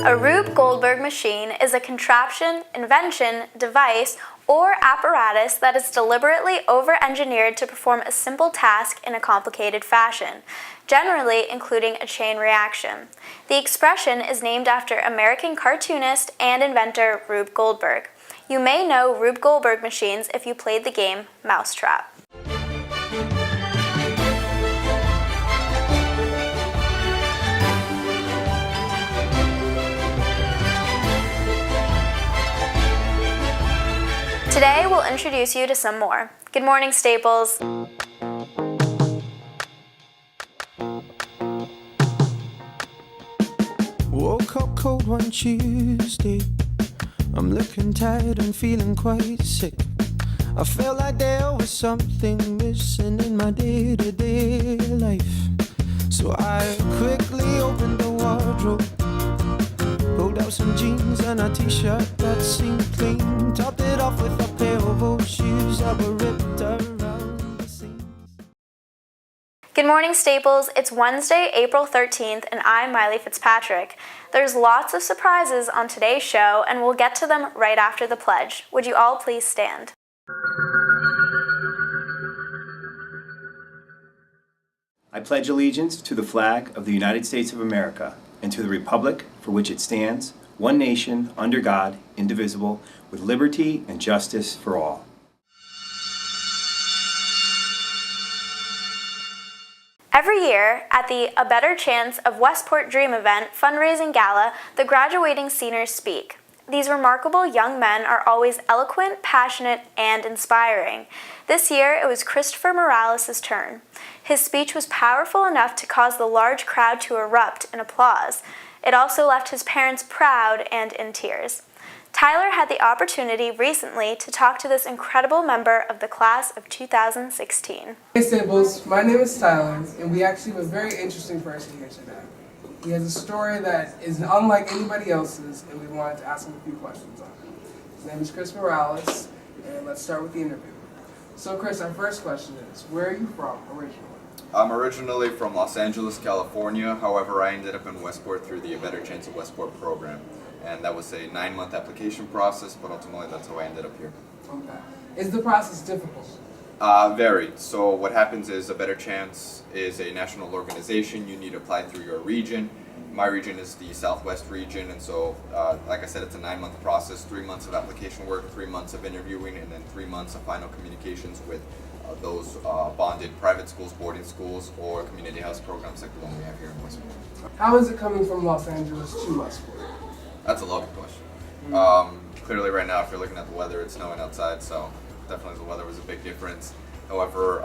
A Rube Goldberg machine is a contraption, invention, device, or apparatus that is deliberately over-engineered to perform a simple task in a complicated fashion, generally including a chain reaction. The expression is named after American cartoonist and inventor Rube Goldberg. You may know Rube Goldberg machines if you played the game Mousetrap. Today, we'll introduce you to some more. Good morning, Staples. Woke up cold one Tuesday. I'm looking tired and feeling quite sick. I felt like there was something missing in my day-to-day life. So I quickly opened the wardrobe, pulled out some jeans and a t-shirt that seemed clean, topped it off with a pair of old shoes that were ripped around the seams. Good morning, Staples. It's Wednesday, April 13th, and I'm Miley Fitzpatrick. There's lots of surprises on today's show, and we'll get to them right after the pledge. Would you all please stand? I pledge allegiance to the flag of the United States of America and to the republic for which it stands, one nation, under God, indivisible, with liberty and justice for all. Every year, at the A Better Chance of Westport Dream event fundraising gala, the graduating seniors speak. These remarkable young men are always eloquent, passionate, and inspiring. This year, it was Christopher Morales' turn. His speech was powerful enough to cause the large crowd to erupt in applause. It also left his parents proud and in tears. Tyler had the opportunity recently to talk to this incredible member of the class of 2016. Hey Staples, my name is Tyler, and we actually have a very interesting person here today. He has a story that is unlike anybody else's, and we wanted to ask him a few questions on it. His name is Chris Morales, and let's start with the interview. So Chris, our first question is, where are you from originally? I'm originally from Los Angeles, California. However, I ended up in Westport through the A Better Chance of Westport program. And that was a 9-month application process, but ultimately that's how I ended up here. Okay. Is the process difficult? Very. So what happens is A Better Chance is a national organization. You need to apply through your region. My region is the Southwest region, and so, like I said, it's a 9-month process, 3 months of application work, 3 months of interviewing, and then 3 months of final communications with those bonded private schools, boarding schools, or community house programs like the one we have here in Westport. How is it coming from Los Angeles to Westport? That's a loaded question. Clearly right now, if you're looking at the weather, it's snowing outside, so definitely the weather was a big difference. However,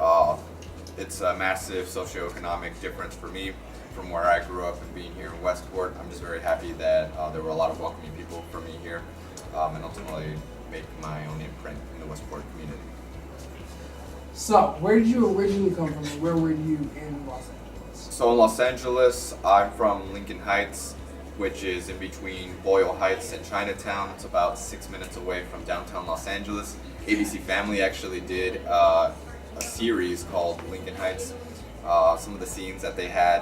it's a massive socioeconomic difference for me from where I grew up and being here in Westport. I'm just very happy that there were a lot of welcoming people for me here, and ultimately make my own imprint in the Westport community. So, where did you originally come from, and where were you in Los Angeles? So in Los Angeles, I'm from Lincoln Heights, which is in between Boyle Heights and Chinatown. It's about 6 minutes away from downtown Los Angeles. ABC Family actually did a series called Lincoln Heights. Some of the scenes that they had,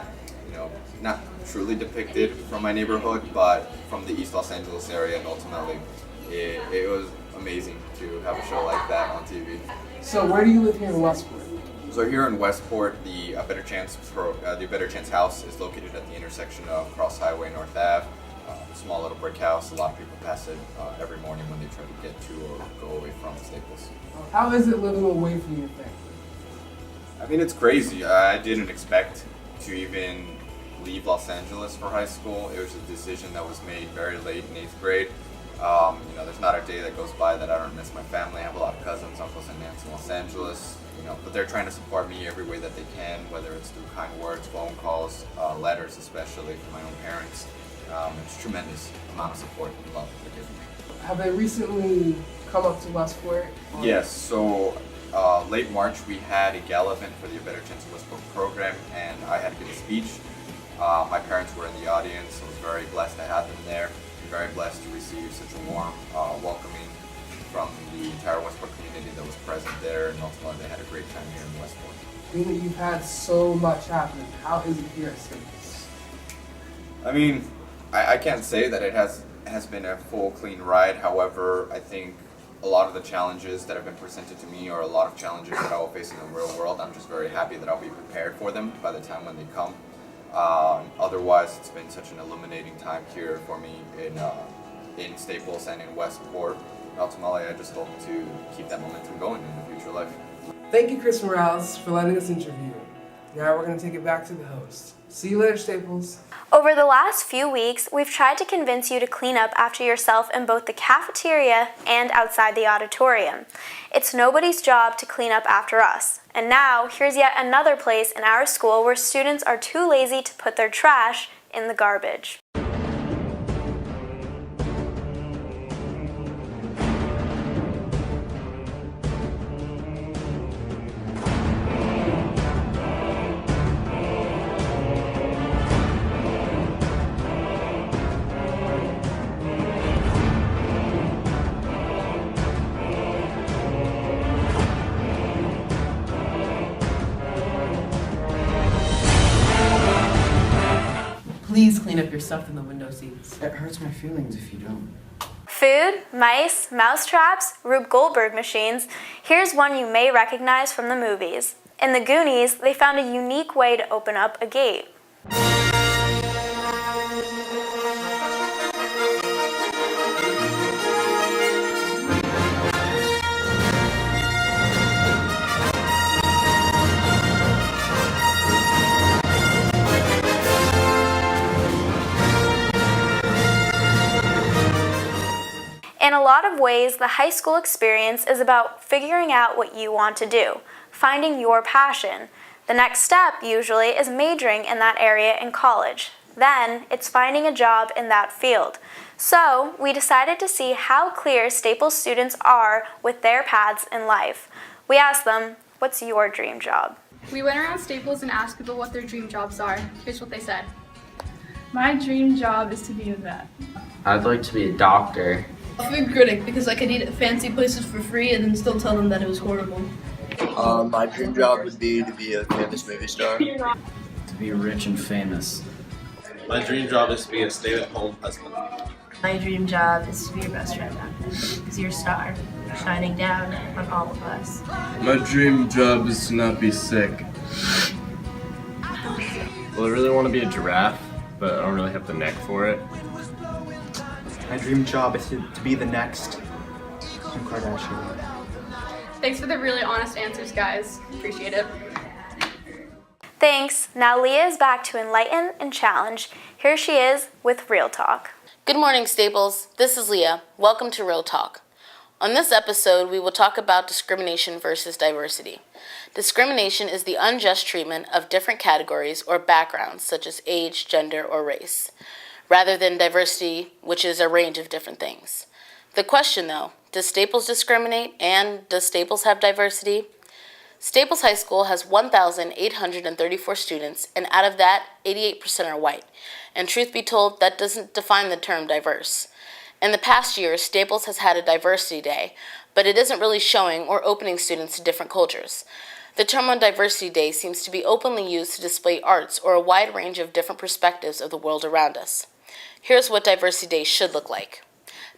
not truly depicted from my neighborhood, but from the East Los Angeles area, and ultimately it was amazing to have a show like that on TV. So where do you live here in Westport? So here in Westport, the Better Chance House is located at the intersection of Cross Highway and North Ave. Small little brick house. A lot of people pass it every morning when they try to get to or go away from Staples. How is it living away from your family? I mean, it's crazy. I didn't expect to even leave Los Angeles for high school. It was a decision that was made very late in 8th grade. There's not a day that goes by that I don't miss my family. I have a lot of cousins, uncles, and aunts in Los Angeles. But they're trying to support me every way that they can, whether it's through kind words, phone calls, letters, especially from my own parents. It's a tremendous amount of support and love that they're giving me. Have they recently come up to Westport? Yes, so late March we had a gala event for the A Better Chance of Westport program, and I had to give a speech. My parents were in the audience. I was very blessed to have them there. I'm very blessed to receive such a warm welcoming from the entire Westport community that was present there, and ultimately they had a great time here in Westport. Being that you've had so much happen, how is it here at Staples? I mean, I can't say that it has been a full clean ride. However, I think a lot of the challenges that have been presented to me are a lot of challenges that I will face in the real world. I'm just very happy that I'll be prepared for them by the time when they come. Otherwise, it's been such an illuminating time here for me in Staples and in Westport. And ultimately, I just hope to keep that momentum going in the future life. Thank you, Chris Morales, for letting us interview. Now we're going to take it back to the host. See you later, Staples. Over the last few weeks, we've tried to convince you to clean up after yourself in both the cafeteria and outside the auditorium. It's nobody's job to clean up after us. And now, here's yet another place in our school where students are too lazy to put their trash in the garbage. Please clean up your stuff in the window seats. It hurts my feelings if you don't. Food, mice, mousetraps, Rube Goldberg machines. Here's one you may recognize from the movies. In The Goonies, they found a unique way to open up a gate. In a lot of ways, the high school experience is about figuring out what you want to do, finding your passion. The next step, usually, is majoring in that area in college. Then, it's finding a job in that field. So, we decided to see how clear Staples students are with their paths in life. We asked them, what's your dream job? We went around Staples and asked people what their dream jobs are. Here's what they said. My dream job is to be a vet. I'd like to be a doctor. A food critic, because I could eat at fancy places for free and then still tell them that it was horrible. My dream job would be to be a famous movie star. To be rich and famous. My dream job is to be a stay-at-home husband. My dream job is to be your best friend out there, because you're a star, shining down on all of us. My dream job is to not be sick. Well, I really want to be a giraffe, but I don't really have the neck for it. My dream job is to be the next Kim Kardashian. Thanks for the really honest answers, guys. Appreciate it. Thanks. Now Leah is back to enlighten and challenge. Here she is with Real Talk. Good morning, Staples. This is Leah. Welcome to Real Talk. On this episode, we will talk about discrimination versus diversity. Discrimination is the unjust treatment of different categories or backgrounds, such as age, gender, or race, rather than diversity, which is a range of different things. The question, though, does Staples discriminate, and does Staples have diversity? Staples High School has 1,834 students, and out of that, 88% are white. And truth be told, that doesn't define the term diverse. In the past year, Staples has had a diversity day, but it isn't really showing or opening students to different cultures. The term on Diversity Day seems to be openly used to display arts or a wide range of different perspectives of the world around us. Here's what Diversity Day should look like.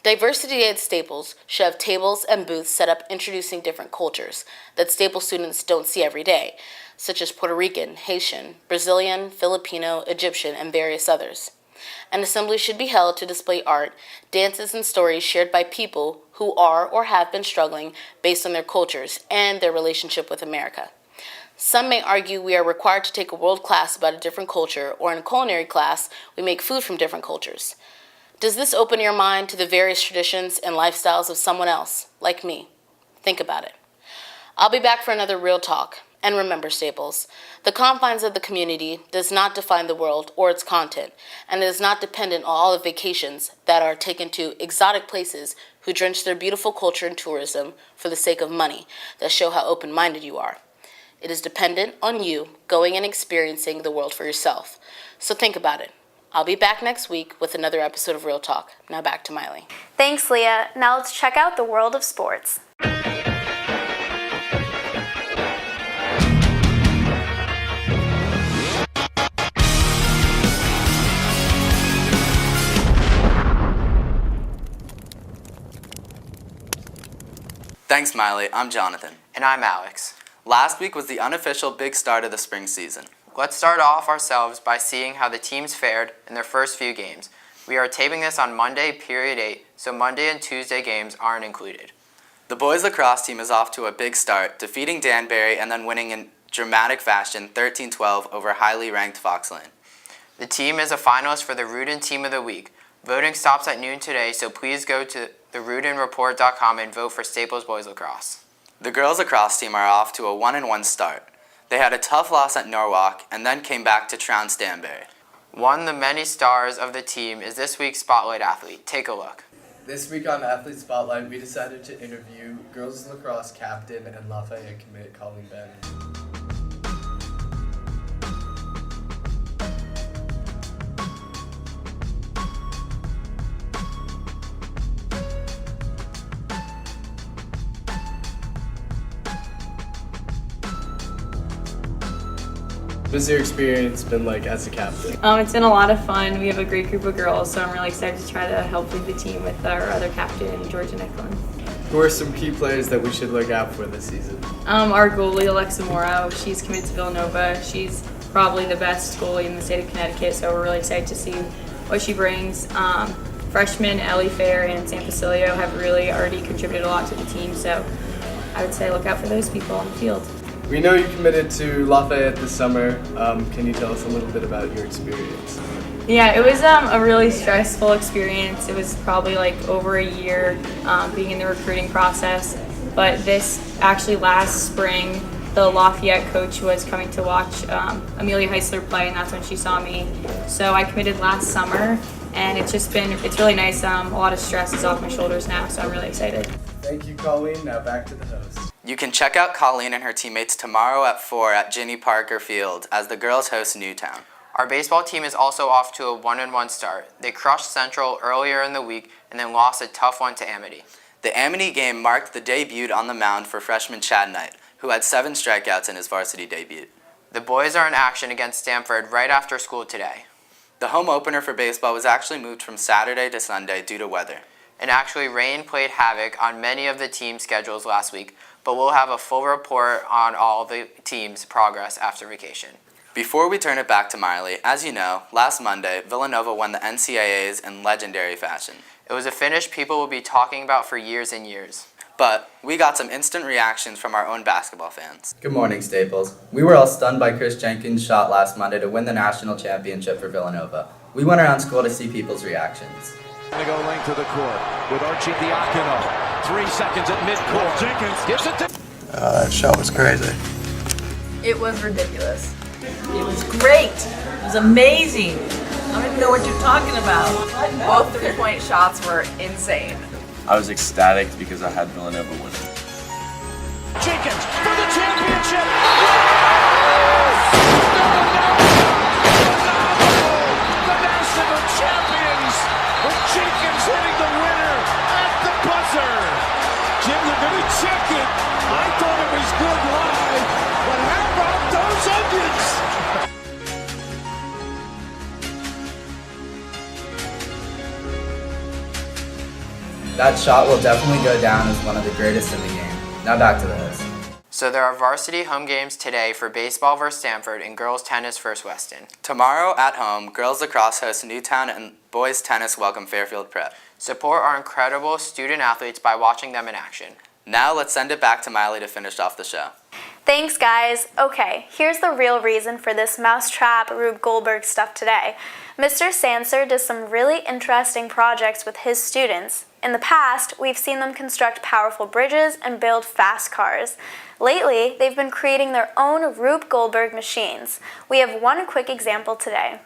Diversity Day at Staples should have tables and booths set up introducing different cultures that Staples students don't see every day, such as Puerto Rican, Haitian, Brazilian, Filipino, Egyptian, and various others. An assembly should be held to display art, dances, and stories shared by people who are or have been struggling based on their cultures and their relationship with America. Some may argue we are required to take a world class about a different culture, or in a culinary class, we make food from different cultures. Does this open your mind to the various traditions and lifestyles of someone else, like me? Think about it. I'll be back for another Real Talk. And remember, Staples, the confines of the community does not define the world or its content, and it is not dependent on all the vacations that are taken to exotic places who drench their beautiful culture in tourism for the sake of money that show how open-minded you are. It is dependent on you going and experiencing the world for yourself. So think about it. I'll be back next week with another episode of Real Talk. Now back to Miley. Thanks, Leah. Now let's check out the world of sports. Thanks, Miley. I'm Jonathan. And I'm Alex. Last week was the unofficial big start of the spring season. Let's start off ourselves by seeing how the teams fared in their first few games. We are taping this on Monday, period 8, so Monday and Tuesday games aren't included. The boys lacrosse team is off to a big start, defeating Danbury and then winning in dramatic fashion 13-12 over highly ranked Fox Lane. The team is a finalist for the Rudin Team of the Week. Voting stops at noon today, so please go to therudinreport.com and vote for Staples Boys Lacrosse. The girls lacrosse team are off to a 1-1 start. They had a tough loss at Norwalk and then came back to trounce Danbury. One of the many stars of the team is this week's Spotlight athlete. Take a look. This week on Athlete Spotlight, we decided to interview girls lacrosse captain and Lafayette commit Colleen Bannon. What's your experience been like as a captain? It's been a lot of fun. We have a great group of girls, so I'm really excited to try to help lead the team with our other captain, Georgia Nicklin. Who are some key players that we should look out for this season? Our goalie, Alexa Morrow, she's committed to Villanova. She's probably the best goalie in the state of Connecticut, so we're really excited to see what she brings. Freshmen Ellie Fair and Sam Facilio have really already contributed a lot to the team, so I would say look out for those people on the field. We know you committed to Lafayette this summer. Can you tell us a little bit about your experience? Yeah, it was a really stressful experience. It was probably like over a year being in the recruiting process. But this actually last spring, the Lafayette coach was coming to watch Amelia Heisler play, and that's when she saw me. So I committed last summer, and it's really nice. A lot of stress is off my shoulders now, so I'm really excited. Thank you, Colleen. Now back to the host. You can check out Colleen and her teammates tomorrow at 4 at Ginny Parker Field as the girls host Newtown. Our baseball team is also off to a 1-1 start. They crushed Central earlier in the week and then lost a tough one to Amity. The Amity game marked the debut on the mound for freshman Chad Knight, who had 7 strikeouts in his varsity debut. The boys are in action against Stanford right after school today. The home opener for baseball was actually moved from Saturday to Sunday due to weather. And actually, rain played havoc on many of the team schedules last week, but we'll have a full report on all the team's progress after vacation. Before we turn it back to Miley, as you know, last Monday, Villanova won the NCAAs in legendary fashion. It was a finish people will be talking about for years and years. But we got some instant reactions from our own basketball fans. Good morning, Staples. We were all stunned by Chris Jenkins' shot last Monday to win the national championship for Villanova. We went around school to see people's reactions. They go length of the court with Archie Diacono. 3 seconds at midcourt. Jenkins gives it to... That shot was crazy. It was ridiculous. It was great. It was amazing. I don't even know what you're talking about. Both 3-point shots were insane. I was ecstatic because I had Villanova winning. Jenkins for the championship! The national champions with Jenkins hitting the winner at the buzzer. Jim, they're going to check it. I thought it was good live, but how about those onions? That shot will definitely go down as one of the greatest in the game. Now back to the host. So there are varsity home games today for baseball versus Stanford and girls tennis versus Weston. Tomorrow at home, girls lacrosse host Newtown and boys tennis welcome Fairfield Prep. Support our incredible student athletes by watching them in action. Now let's send it back to Miley to finish off the show. Thanks, guys. Okay, here's the real reason for this Mousetrap Rube Goldberg stuff today. Mr. Sanser does some really interesting projects with his students. In the past, we've seen them construct powerful bridges and build fast cars. Lately, they've been creating their own Rube Goldberg machines. We have one quick example today.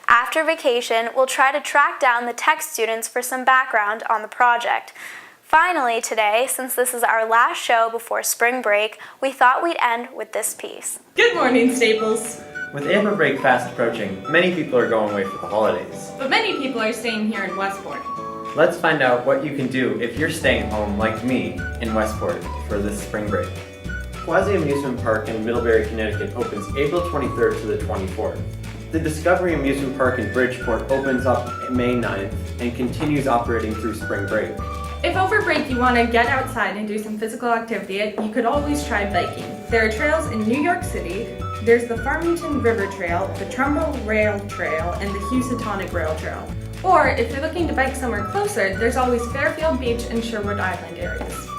After vacation, we'll try to track down the tech students for some background on the project. Finally today, since this is our last show before spring break, we thought we'd end with this piece. Good morning, Staples. With April break fast approaching, many people are going away for the holidays. But many people are staying here in Westport. Let's find out what you can do if you're staying home like me in Westport for this spring break. Quasi Amusement Park in Middlebury, Connecticut opens April 23rd to the 24th. The Discovery Amusement Park in Bridgeport opens up May 9th and continues operating through spring break. If over break you want to get outside and do some physical activity, you could always try biking. There are trails in New York City. There's the Farmington River Trail, the Trumbull Rail Trail, and the Housatonic Rail Trail. Or if you're looking to bike somewhere closer, there's always Fairfield Beach and Sherwood Island areas.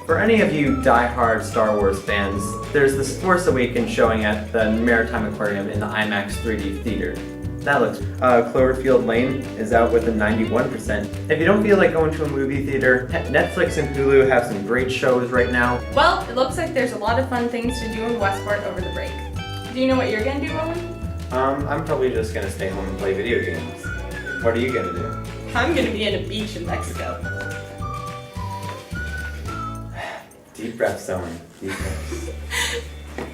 For any of you die-hard Star Wars fans, there's the Force Awakens showing at the Maritime Aquarium in the IMAX 3D theater. That looks. Cloverfield Lane is out with a 91%. If you don't feel like going to a movie theater, Netflix and Hulu have some great shows right now. Well, it looks like there's a lot of fun things to do in Westport over the break. Do you know what you're gonna do, Owen? I'm probably just gonna stay home and play video games. What are you gonna do? I'm gonna be at a beach in Mexico. Deep breaths, Owen. Deep breaths.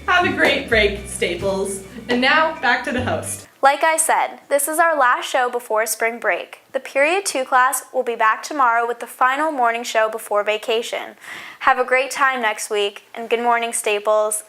Have a great break, Staples. And now, back to the host. Like I said, this is our last show before spring break. The Period 2 class will be back tomorrow with the final morning show before vacation. Have a great time next week, and good morning, Staples.